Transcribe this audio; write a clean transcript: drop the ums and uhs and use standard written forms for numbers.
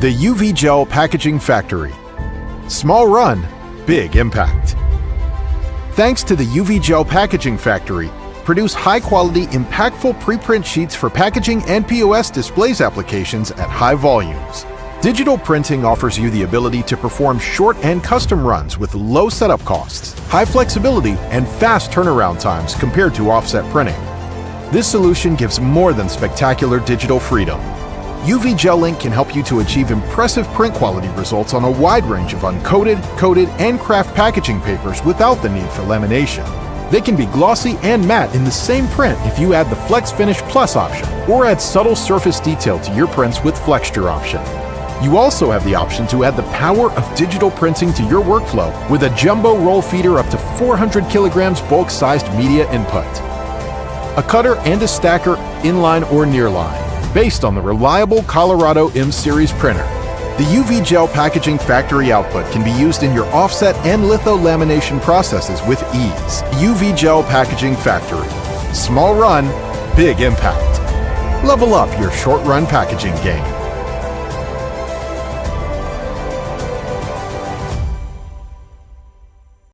The UV Gel Packaging Factory. Small run, big impact. Thanks to the UV Gel Packaging Factory, produce high-quality, impactful preprint sheets for packaging and POS displays applications at high volumes. Digital printing offers you the ability to perform short and custom runs with low setup costs, high flexibility, and fast turnaround times compared to offset printing. This solution gives more than spectacular digital freedom. UV Gel Ink can help you to achieve impressive print quality results on a wide range of uncoated, coated, and craft packaging papers without the need for lamination. They can be glossy and matte in the same print if you add the Flex Finish Plus option, or add subtle surface detail to your prints with Flexture option. You also have the option to add the power of digital printing to your workflow with a jumbo roll feeder up to 400 kilograms bulk-sized media input. A cutter and a stacker, inline or nearline, based on the reliable Colorado M Series printer. The UV Gel Packaging Factory output can be used in your offset and litho lamination processes with ease. UV Gel Packaging Factory. Small run, big impact. Level up your short-run packaging game.